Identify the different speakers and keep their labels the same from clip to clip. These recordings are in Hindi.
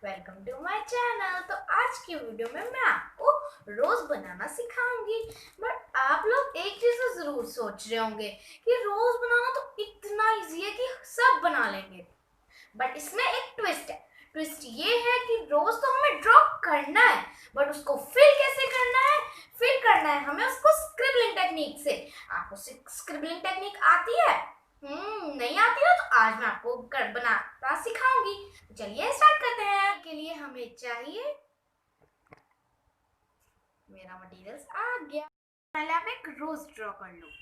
Speaker 1: Welcome to my channel. तो आज की वीडियो में मैं आपको रोज बनाना सिखाऊंगी। बट आप लोग एक चीज तो जरूर सोच रहे होंगे कि रोज बनाना तो इतना इजी है कि सब बना लेंगे। बट इसमें एक ट्विस्ट है। ट्विस्ट ये है कि रोज तो हमें ड्रॉ करना है, बट उसको फिल कैसे करना है? फिल करना है हमें उसको स्क्रिबलिंग टेक्निक से। आपको स्क्रिबलिंग टेक्निक आती है? नहीं आती ना, तो आज मैं आपको बनाना सिखाऊंगी। चलिए स्टार्ट करते हैं। के लिए हमें चाहिए, मेरा मटेरियल्स आ गया। पहले आप एक रोज ड्रॉ कर लो।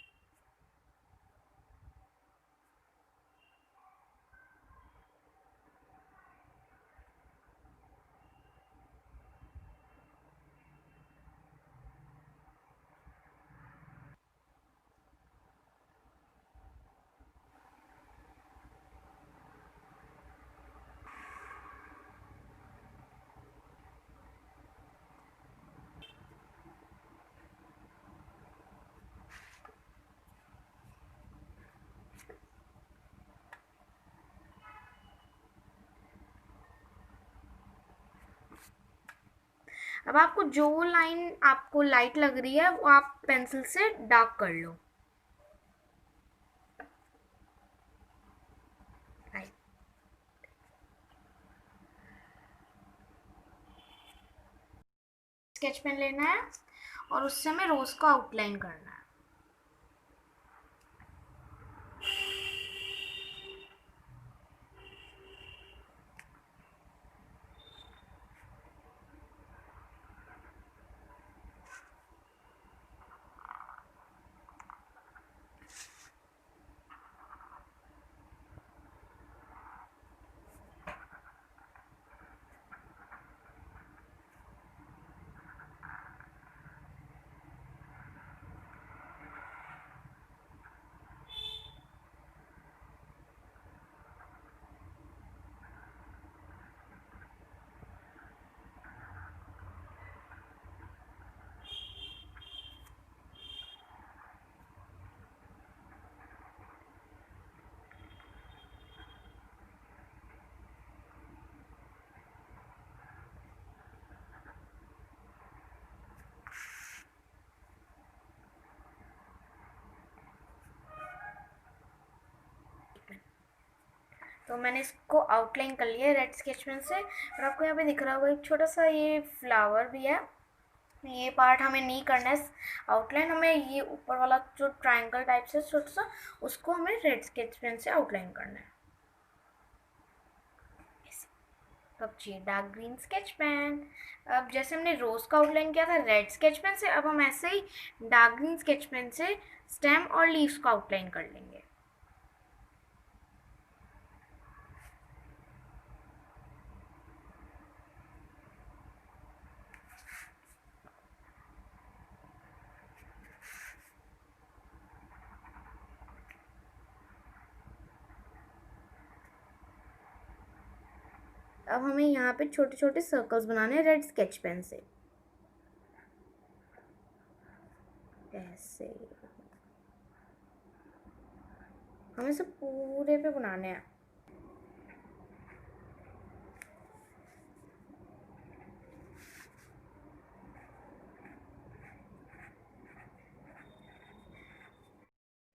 Speaker 1: अब आपको जो लाइन आपको लाइट लग रही है वो आप पेंसिल से डार्क कर लो। स्केच पेन लेना है और उससे हमें रोज को आउटलाइन करना है। तो मैंने इसको आउटलाइन कर लिया रेड स्केच पेन से। और आपको यहाँ पे दिख रहा होगा एक छोटा सा ये फ्लावर भी है। ये पार्ट हमें नहीं करना है आउटलाइन, हमें ये ऊपर वाला जो ट्रायंगल टाइप से छोटा सा, उसको हमें रेड स्केच पेन से आउटलाइन करना है। अब चाहिए डार्क ग्रीन स्केच पेन। अब जैसे हमने रोज का आउटलाइन किया था रेड स्केच पेन से, अब हम ऐसे ही डार्क ग्रीन स्केच पेन से स्टेम और लीव्स को आउटलाइन कर लेंगे। अब हमें यहाँ पे छोटे छोटे सर्कल्स बनाने हैं रेड स्केच पेन से, ऐसे हमें सब पूरे पे बनाने हैं।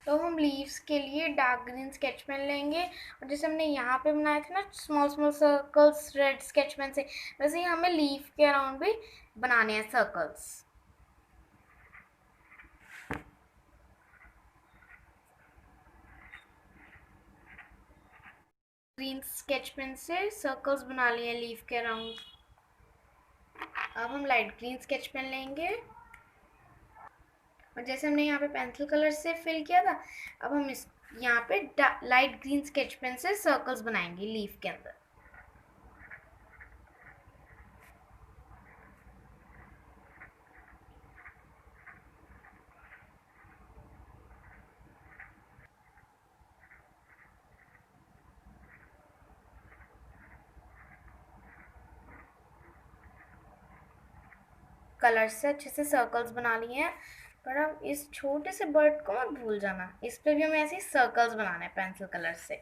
Speaker 1: तो हम लीव्स के लिए डार्क ग्रीन स्केच पेन लेंगे, और जैसे हमने यहाँ पे बनाए थे ना small small circles red sketch pen से, वैसे ही हमें लीफ के अराउंड भी बनाने हैं सर्कल्स। ग्रीन स्केच पेन से सर्कल्स बना लिए लीफ के अराउंड। अब हम लाइट ग्रीन स्केच पेन लेंगे, और जैसे हमने यहाँ पे पेंसिल कलर से फिल किया था, अब हम इस यहाँ पे लाइट ग्रीन स्केच पेन से सर्कल्स बनाएंगे लीफ के अंदर। कलर से अच्छे से सर्कल्स बना लिए हैं, पर अब इस छोटे से बर्ड को मत भूल जाना, इस पे भी हमें ऐसे ही सर्कल्स बनाने हैं पेंसिल कलर से।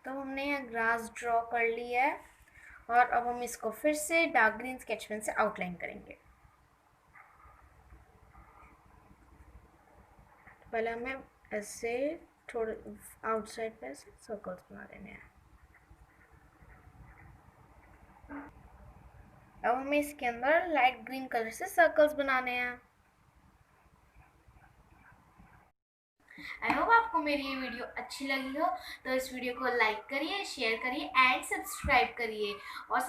Speaker 1: तो हमने यहाँ ग्रास ड्रॉ कर लिया है और अब हम इसको फिर से डार्क ग्रीन स्केच पेन से आउटलाइन करेंगे। पहले हमें ऐसे थोड़े आउटसाइड पे ऐसे सर्कल्स बना देने हैं। अब हमें इसके अंदर लाइट ग्रीन कलर से सर्कल्स बनाने हैं। आई होप आपको मेरी ये वीडियो अच्छी लगी हो, तो इस वीडियो को लाइक करिए, शेयर करिए एंड सब्सक्राइब करिए और